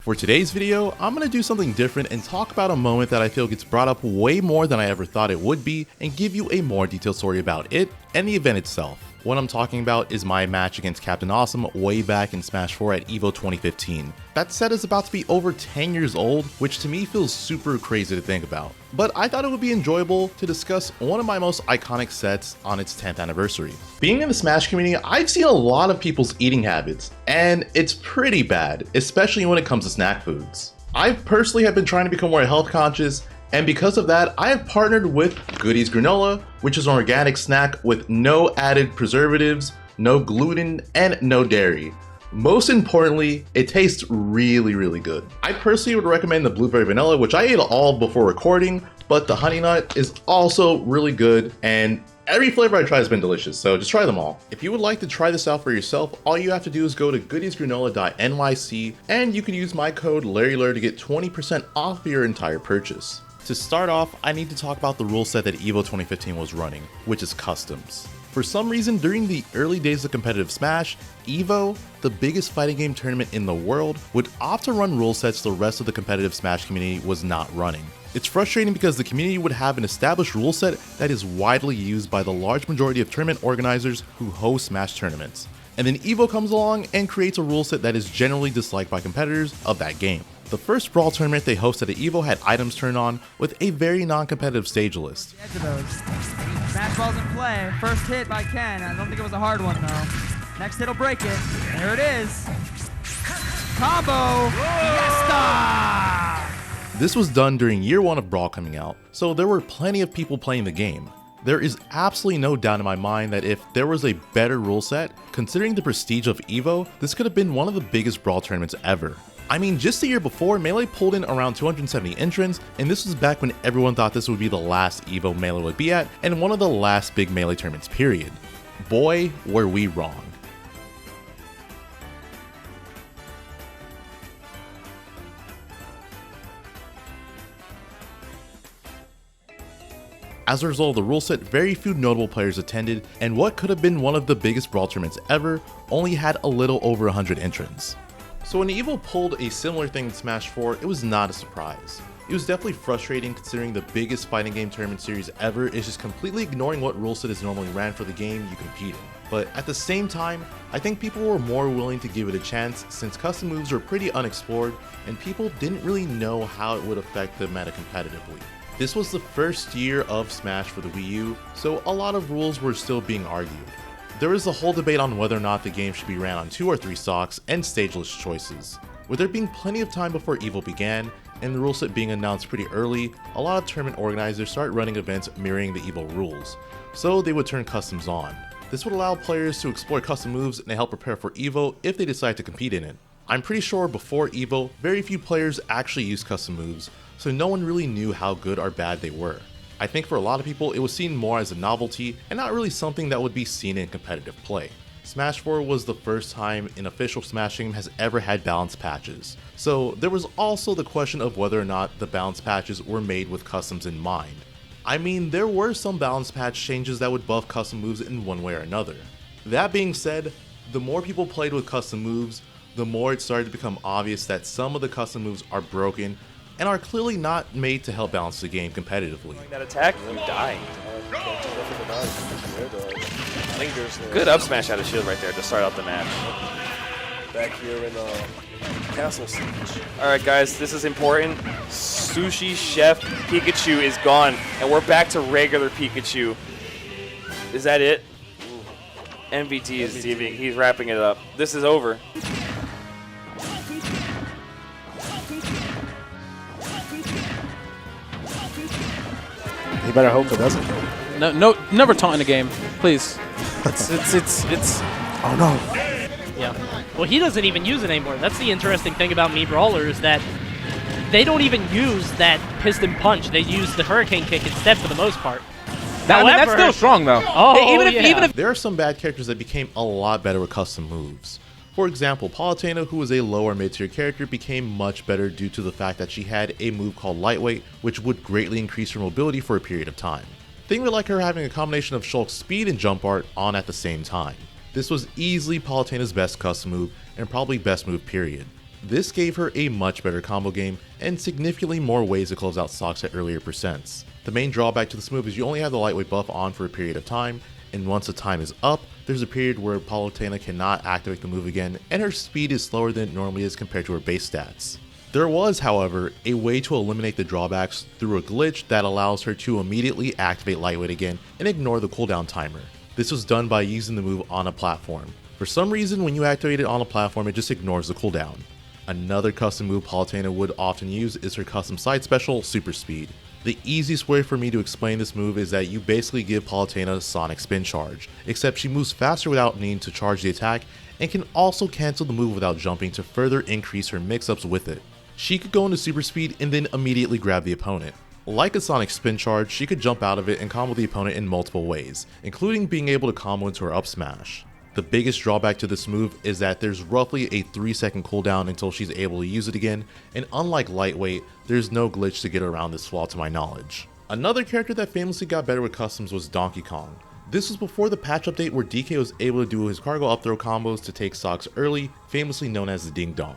For today's video, I'm going to do something different and talk about a moment that I feel gets brought up way more than I ever thought it would be and give you a more detailed story about it and the event itself. What I'm talking about is my match against Captain Awesum way back in Smash 4 at EVO 2015. That set is about to be over 10 years old, which to me feels super crazy to think about. But I thought it would be enjoyable to discuss one of my most iconic sets on its 10th anniversary. Being in the Smash community, I've seen a lot of people's eating habits, and it's pretty bad, especially when it comes to snack foods. I personally have been trying to become more health conscious, and because of that, I have partnered with Goodies Granola, which is an organic snack with no added preservatives, no gluten, and no dairy. Most importantly, it tastes really good. I personally would recommend the blueberry vanilla, which I ate all before recording, but the honey nut is also really good, and every flavor I try has been delicious, so just try them all. If you would like to try this out for yourself, all you have to do is go to goodiesgranola.nyc, and you can use my code LarryLur to get 20% off your entire purchase. To start off, I need to talk about the rule set that EVO 2015 was running, which is customs. For some reason, during the early days of competitive Smash, EVO, the biggest fighting game tournament in the world, would opt to run rule sets the rest of the competitive Smash community was not running. It's frustrating because the community would have an established rule set that is widely used by the large majority of tournament organizers who host Smash tournaments. And then EVO comes along and creates a rule set that is generally disliked by competitors of that game. The first Brawl tournament they hosted at EVO had items turned on with a very non-competitive stage list. Edge of those. Smash balls in play. First hit by Ken. I don't think it was a hard one though. Next hit will break it. There it is. Combo. Yes! This was done during year one of Brawl coming out, so there were plenty of people playing the game. There is absolutely no doubt in my mind that if there was a better rule set, considering the prestige of EVO, this could have been one of the biggest Brawl tournaments ever. I mean, just the year before, Melee pulled in around 270 entrants, and this was back when everyone thought this would be the last EVO Melee would be at, and one of the last big Melee tournaments period. Boy, were we wrong. As a result of the rule set, very few notable players attended, and what could have been one of the biggest Brawl tournaments ever only had a little over 100 entrants. So when EVO pulled a similar thing in Smash 4, it was not a surprise. It was definitely frustrating considering the biggest fighting game tournament series ever is just completely ignoring what rule set is normally ran for the game you compete in. But at the same time, I think people were more willing to give it a chance since custom moves were pretty unexplored and people didn't really know how it would affect the meta competitively. This was the first year of Smash for the Wii U, so a lot of rules were still being argued. There was a whole debate on whether or not the game should be ran on 2 or 3 stocks and stage list choices. With there being plenty of time before EVO began, and the rule set being announced pretty early, a lot of tournament organizers started running events mirroring the EVO rules, so they would turn customs on. This would allow players to explore custom moves and help prepare for EVO if they decide to compete in it. I'm pretty sure before EVO, very few players actually used custom moves, so no one really knew how good or bad they were. I think for a lot of people, it was seen more as a novelty and not really something that would be seen in competitive play. Smash 4 was the first time an official Smash game has ever had balance patches, so there was also the question of whether or not the balance patches were made with customs in mind. I mean, there were some balance patch changes that would buff custom moves in one way or another. That being said, the more people played with custom moves, the more it started to become obvious that some of the custom moves are broken and are clearly not made to help balance the game competitively. That attack, you die. Good up smash out of shield right there to start out the match. Back here in Castle Siege. Alright guys, this is important. Sushi Chef Pikachu is gone, and we're back to regular Pikachu. Is that it? MVT is deceiving. He's wrapping it up. This is over. You better hope it doesn't. No, never taunt in a game, please. It's. Oh no. Yeah. Well, he doesn't even use it anymore. That's the interesting thing about Mii Brawler is that they don't even use that piston punch. They use the hurricane kick instead for the most part. That's still strong though. Oh, even if there are some bad characters that became a lot better with custom moves. For example, Palutena, who was a lower mid-tier character, became much better due to the fact that she had a move called Lightweight, which would greatly increase her mobility for a period of time. Think of it like her having a combination of Shulk's speed and jump art on at the same time. This was easily Palutena's best custom move, and probably best move period. This gave her a much better combo game and significantly more ways to close out stocks at earlier percents. The main drawback to this move is you only have the lightweight buff on for a period of time, and once the time is up, there's a period where Palutena cannot activate the move again, and her speed is slower than it normally is compared to her base stats. There was, however, a way to eliminate the drawbacks through a glitch that allows her to immediately activate lightweight again and ignore the cooldown timer. This was done by using the move on a platform. For some reason, when you activate it on a platform, it just ignores the cooldown. Another custom move Palutena would often use is her custom side special, Super Speed. The easiest way for me to explain this move is that you basically give Palutena Sonic Spin Charge, except she moves faster without needing to charge the attack and can also cancel the move without jumping to further increase her mix-ups with it. She could go into Super Speed and then immediately grab the opponent. Like a Sonic Spin Charge, she could jump out of it and combo the opponent in multiple ways, including being able to combo into her up smash. The biggest drawback to this move is that there's roughly a 3-second cooldown until she's able to use it again, and unlike lightweight, there's no glitch to get around this flaw to my knowledge. Another character that famously got better with customs was Donkey Kong. This was before the patch update where DK was able to do his cargo up throw combos to take stocks early, famously known as the Ding Dong.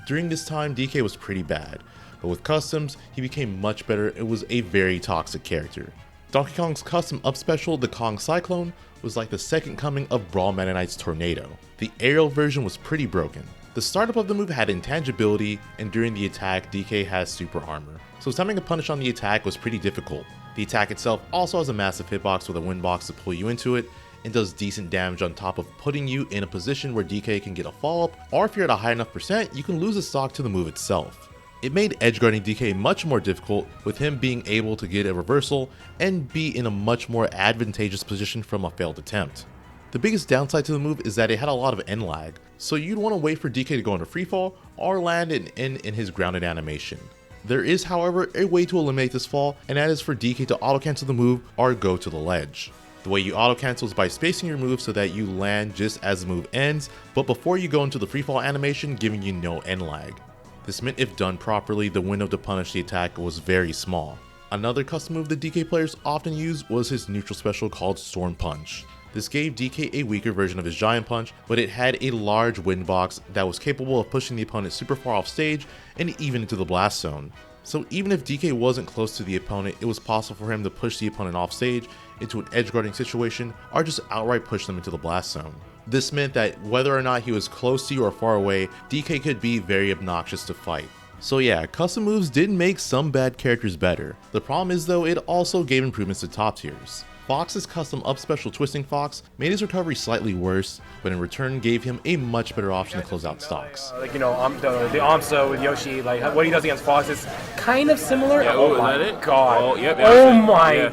During this time, DK was pretty bad, but with customs, he became much better and was a very toxic character. Donkey Kong's custom up special, the Kong Cyclone, was like the second coming of Brawl Meta Knight's Tornado. The aerial version was pretty broken. The startup of the move had intangibility, and during the attack, DK has super armor, so timing a punish on the attack was pretty difficult. The attack itself also has a massive hitbox with a wind box to pull you into it, and does decent damage on top of putting you in a position where DK can get a follow-up, or if you're at a high enough percent, you can lose a stock to the move itself. It made edgeguarding DK much more difficult, with him being able to get a reversal and be in a much more advantageous position from a failed attempt. The biggest downside to the move is that it had a lot of end lag, so you'd want to wait for DK to go into freefall or land an end in his grounded animation. There is, however, a way to eliminate this fall, and that is for DK to auto cancel the move or go to the ledge. The way you auto cancel is by spacing your move so that you land just as the move ends, but before you go into the freefall animation, giving you no end lag. This meant if done properly, the window to punish the attack was very small. Another custom move that DK players often use was his neutral special called Storm Punch. This gave DK a weaker version of his Giant Punch, but it had a large wind box that was capable of pushing the opponent super far off stage and even into the blast zone. So even if DK wasn't close to the opponent, it was possible for him to push the opponent off stage into an edge guarding situation or just outright push them into the blast zone. This meant that whether or not he was close to you or far away, DK could be very obnoxious to fight. So yeah, custom moves did make some bad characters better. The problem is though, it also gave improvements to top tiers. Fox's custom up special Twisting Fox made his recovery slightly worse, but in return gave him a much better option to close out stocks. Like, you know, the Amso with Yoshi, like what he does against Fox is kind of similar. Yeah, oh is my that it? god. Oh, yep, oh that's it. my Yeah.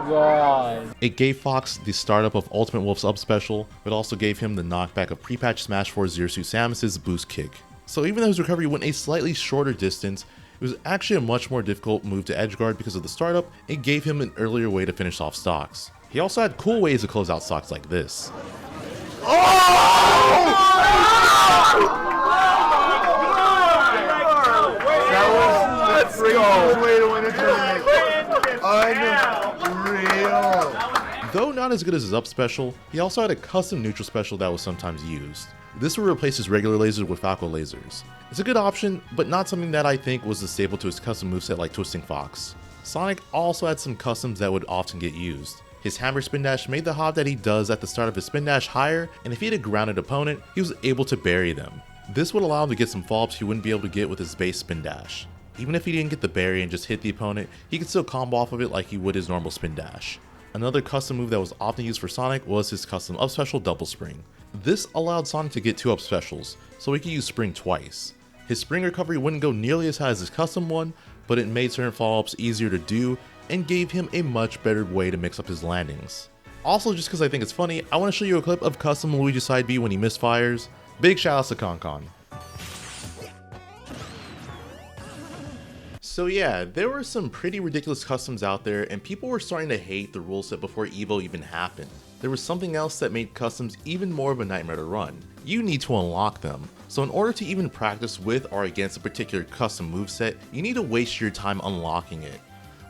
god. It gave Fox the startup of Ultimate Wolf's up special, but also gave him the knockback of pre-patch Smash 4 Zero Suit Samus's boost kick. So even though his recovery went a slightly shorter distance, it was actually a much more difficult move to edgeguard because of the startup. It gave him an earlier way to finish off stocks. He also had cool ways to close out stocks like this. Let's go! Way to win a tournament. Unreal. Though not as good as his up special, he also had a custom neutral special that was sometimes used. This would replace his regular lasers with Falco lasers. It's a good option, but not something that I think was the staple to his custom moveset like Twisting Fox. Sonic also had some customs that would often get used. His hammer spin dash made the hop that he does at the start of his spin dash higher, and if he had a grounded opponent, he was able to bury them. This would allow him to get some follow-ups he wouldn't be able to get with his base spin dash. Even if he didn't get the bury and just hit the opponent, he could still combo off of it like he would his normal spin dash. Another custom move that was often used for Sonic was his custom up special Double Spring. This allowed Sonic to get 2 up specials, so he could use Spring twice. His Spring recovery wouldn't go nearly as high as his custom one, but it made certain follow-ups easier to do and gave him a much better way to mix up his landings. Also, just because I think it's funny, I want to show you a clip of custom Luigi side B when he misfires. Big shoutouts to Concon. So yeah, there were some pretty ridiculous customs out there, and people were starting to hate the rule set before EVO even happened. There was something else that made customs even more of a nightmare to run. You need to unlock them. So in order to even practice with or against a particular custom moveset, you need to waste your time unlocking it.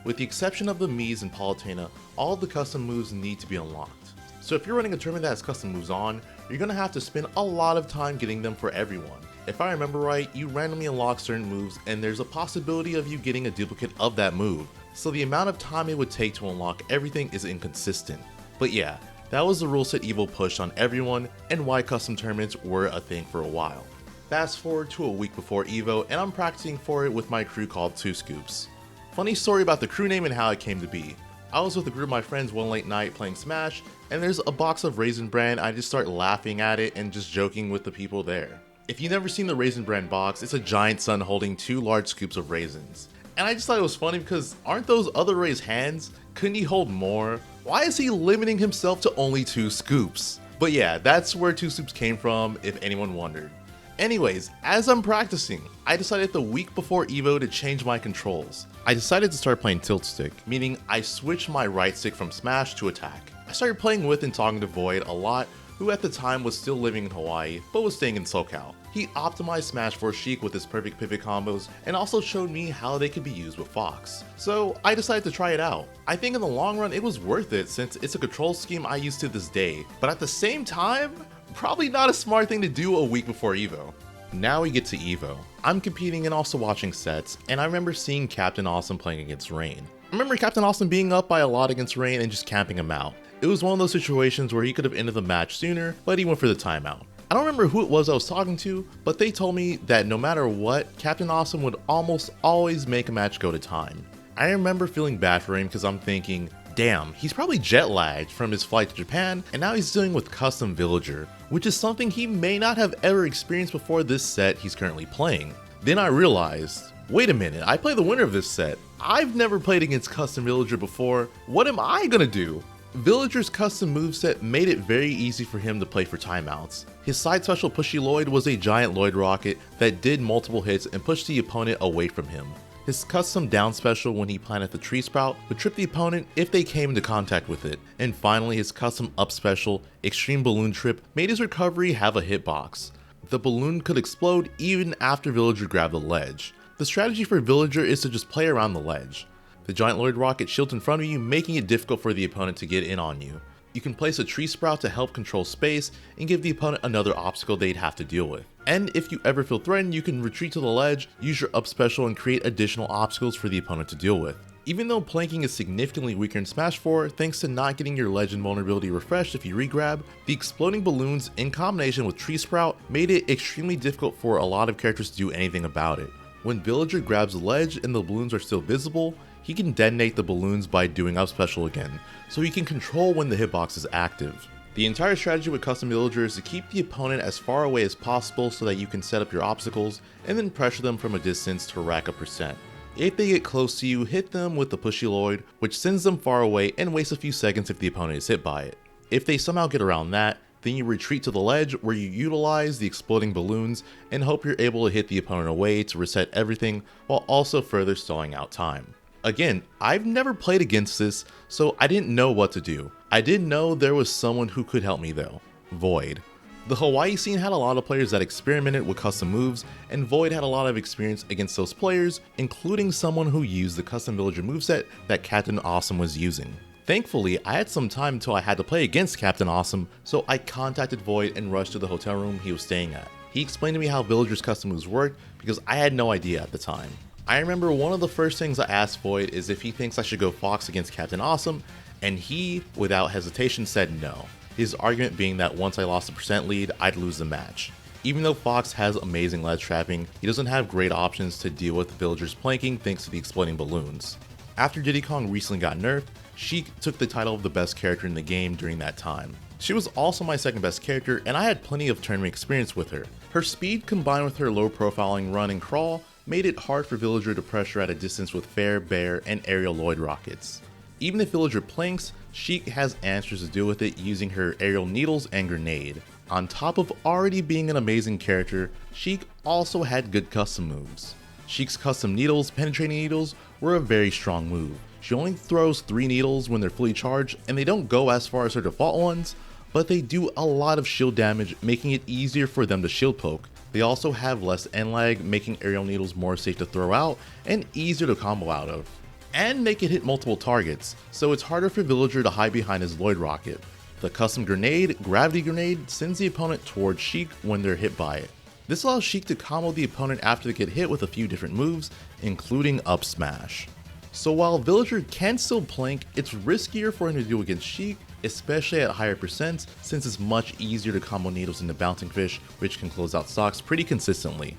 With the exception of the Mii's and Palutena, all of the custom moves need to be unlocked. So if you're running a tournament that has custom moves on, you're gonna have to spend a lot of time getting them for everyone. If I remember right, you randomly unlock certain moves and there's a possibility of you getting a duplicate of that move, so the amount of time it would take to unlock everything is inconsistent. But yeah, that was the Ruleset EVO push on everyone and why custom tournaments were a thing for a while. Fast forward to a week before EVO and I'm practicing for it with my crew called 2 Scoops. Funny story about the crew name and how it came to be. I was with a group of my friends one late night playing Smash, and there's a box of Raisin Bran. I just start laughing at it and just joking with the people there. If you've never seen the Raisin Bran box, it's a giant sun holding 2 large scoops of raisins. And I just thought it was funny because aren't those other Ray's hands? Couldn't he hold more? Why is he limiting himself to only 2 scoops? But yeah, that's where 2 scoops came from, if anyone wondered. Anyways, as I'm practicing, I decided the week before EVO to change my controls. I decided to start playing tilt stick, meaning I switched my right stick from smash to attack. I started playing with and talking to Void a lot, who at the time was still living in Hawaii, but was staying in SoCal. He optimized Smash for Sheik with his perfect pivot combos, and also showed me how they could be used with Fox. So I decided to try it out. I think in the long run it was worth it since it's a control scheme I use to this day, but at the same time, probably not a smart thing to do a week before EVO. Now we get to EVO. I'm competing and also watching sets, and I remember seeing Captain Awesum playing against Rain. I remember Captain Awesum being up by a lot against Rain and just camping him out. It was one of those situations where he could have ended the match sooner, but he went for the timeout. I don't remember who it was I was talking to, but they told me that no matter what, Captain Awesum would almost always make a match go to time. I remember feeling bad for him because I'm thinking, damn, he's probably jet lagged from his flight to Japan, and now he's dealing with custom villager, which is something he may not have ever experienced before this set he's currently playing. Then I realized, wait a minute, I play the winner of this set. I've never played against custom villager before. What am I gonna do? Villager's custom moveset made it very easy for him to play for timeouts. His side special Pushy Lloyd was a giant Lloyd rocket that did multiple hits and pushed the opponent away from him. His custom down special when he planted the tree sprout would trip the opponent if they came into contact with it. And finally his custom up special, Extreme Balloon Trip, made his recovery have a hitbox. The balloon could explode even after Villager grabbed the ledge. The strategy for Villager is to just play around the ledge. The giant Lloyd rocket shields in front of you, making it difficult for the opponent to get in on you. You can place a tree sprout to help control space and give the opponent another obstacle they'd have to deal with. And if you ever feel threatened, you can retreat to the ledge, use your up special and create additional obstacles for the opponent to deal with. Even though planking is significantly weaker in Smash 4 thanks to not getting your legend vulnerability refreshed if you regrab, the exploding balloons in combination with tree sprout made it extremely difficult for a lot of characters to do anything about it. When Villager grabs the ledge and the balloons are still visible, he can detonate the balloons by doing up special again, so he can control when the hitbox is active. The entire strategy with custom Villager is to keep the opponent as far away as possible so that you can set up your obstacles and then pressure them from a distance to rack up percent. If they get close to you, hit them with the Pushy Lloyd, which sends them far away and wastes a few seconds if the opponent is hit by it. If they somehow get around that, then you retreat to the ledge where you utilize the exploding balloons and hope you're able to hit the opponent away to reset everything while also further stalling out time. Again, I've never played against this, so I didn't know what to do. I did know there was someone who could help me though, Void. The Hawaii scene had a lot of players that experimented with custom moves, and Void had a lot of experience against those players, including someone who used the custom villager moveset that Captain Awesum was using. Thankfully, I had some time until I had to play against Captain Awesum, so I contacted Void and rushed to the hotel room he was staying at. He explained to me how villagers' custom moves worked because I had no idea at the time. I remember one of the first things I asked Void is if he thinks I should go Fox against Captain Awesum, and he, without hesitation, said no. His argument being that once I lost the percent lead, I'd lose the match. Even though Fox has amazing ledge trapping, he doesn't have great options to deal with the villagers' planking thanks to the exploding balloons. After Diddy Kong recently got nerfed, Sheik took the title of the best character in the game during that time. She was also my second best character, and I had plenty of tournament experience with her. Her speed combined with her low profiling run and crawl made it hard for Villager to pressure at a distance with fair, bear, and aerial Lloyd rockets. Even if Villager planks, Sheik has answers to deal with it using her aerial needles and grenade. On top of already being an amazing character, Sheik also had good custom moves. Sheik's custom needles, penetrating needles, were a very strong move. She only throws 3 needles when they're fully charged, and they don't go as far as her default ones, but they do a lot of shield damage, making it easier for them to shield poke. They also have less end lag, making aerial needles more safe to throw out and easier to combo out of. And they can hit multiple targets, so it's harder for Villager to hide behind his Lloyd rocket. The custom grenade, Gravity Grenade, sends the opponent towards Sheik when they're hit by it. This allows Sheik to combo the opponent after they get hit with a few different moves, including up smash. So while Villager can still plank, it's riskier for him to do against Sheik, especially at higher percents, since it's much easier to combo needles into Bouncing Fish, which can close out stocks pretty consistently.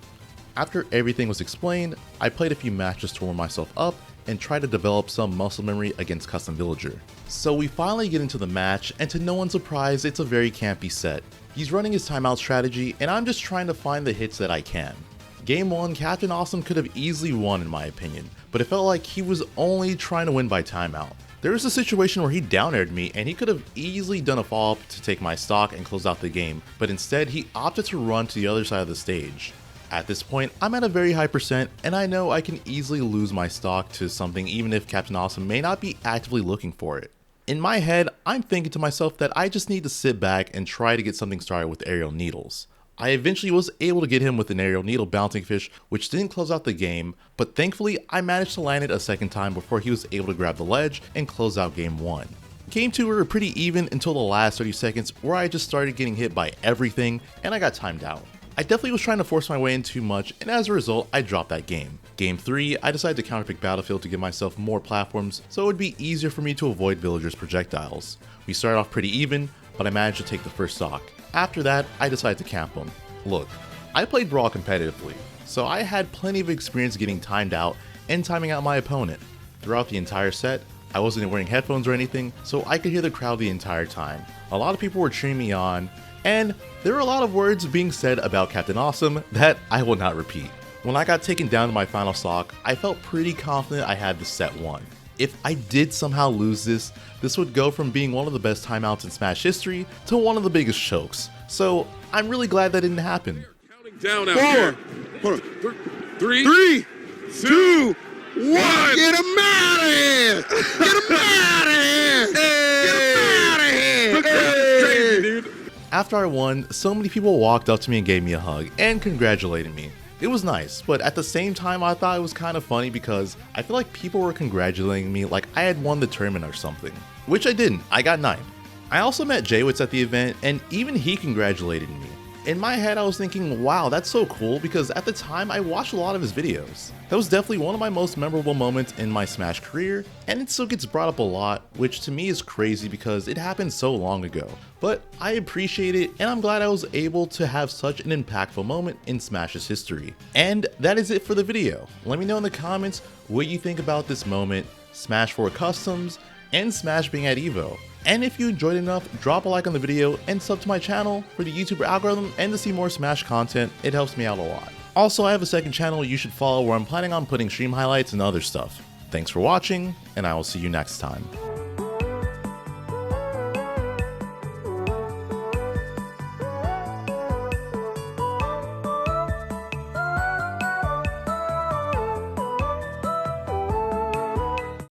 After everything was explained, I played a few matches to warm myself up and tried to develop some muscle memory against Custom Villager. So we finally get into the match, and to no one's surprise, it's a very campy set. He's running his timeout strategy, and I'm just trying to find the hits that I can. Game 1, Captain Awesum could have easily won in my opinion, but it felt like he was only trying to win by timeout. There was a situation where he down aired me and he could have easily done a follow-up to take my stock and close out the game, but instead he opted to run to the other side of the stage. At this point, I'm at a very high percent, and I know I can easily lose my stock to something even if Captain Awesum may not be actively looking for it. In my head, I'm thinking to myself that I just need to sit back and try to get something started with aerial needles. I eventually was able to get him with an aerial needle Bouncing Fish, which didn't close out the game, but thankfully I managed to land it a second time before he was able to grab the ledge and close out game 1. Game 2 we were pretty even until the last 30 seconds where I just started getting hit by everything and I got timed out. I definitely was trying to force my way in too much, and as a result I dropped that game. Game 3 I decided to counterpick Battlefield to give myself more platforms so it would be easier for me to avoid Villager's projectiles. We started off pretty even, but I managed to take the first stock. After that, I decided to camp him. Look, I played Brawl competitively, so I had plenty of experience getting timed out and timing out my opponent. Throughout the entire set, I wasn't wearing headphones or anything, so I could hear the crowd the entire time. A lot of people were cheering me on, and there were a lot of words being said about Captain Awesum that I will not repeat. When I got taken down to my final stock, I felt pretty confident I had the set won. If I did somehow lose this would go from being one of the best timeouts in Smash history to one of the biggest chokes. So I'm really glad that didn't happen. Counting down out here. Hold on. Three, two, one. Get him out of here! Get him out of here! Get him out of here! Crazy, dude. After I won, so many people walked up to me and gave me a hug and congratulated me. It was nice, but at the same time I thought it was kind of funny because I feel like people were congratulating me like I had won the tournament or something. Which I didn't, I got 9th. I also met Jaywitz at the event and even he congratulated me. In my head I was thinking, wow, that's so cool because at the time I watched a lot of his videos. That was definitely one of my most memorable moments in my Smash career, and it still gets brought up a lot, which to me is crazy because it happened so long ago. But I appreciate it and I'm glad I was able to have such an impactful moment in Smash's history. And that is it for the video. Let me know in the comments what you think about this moment, Smash 4 Customs, and Smash being at EVO. And if you enjoyed enough, drop a like on the video and sub to my channel for the YouTube algorithm and to see more Smash content. It helps me out a lot. Also, I have a second channel you should follow where I'm planning on putting stream highlights and other stuff. Thanks for watching, and I will see you next time.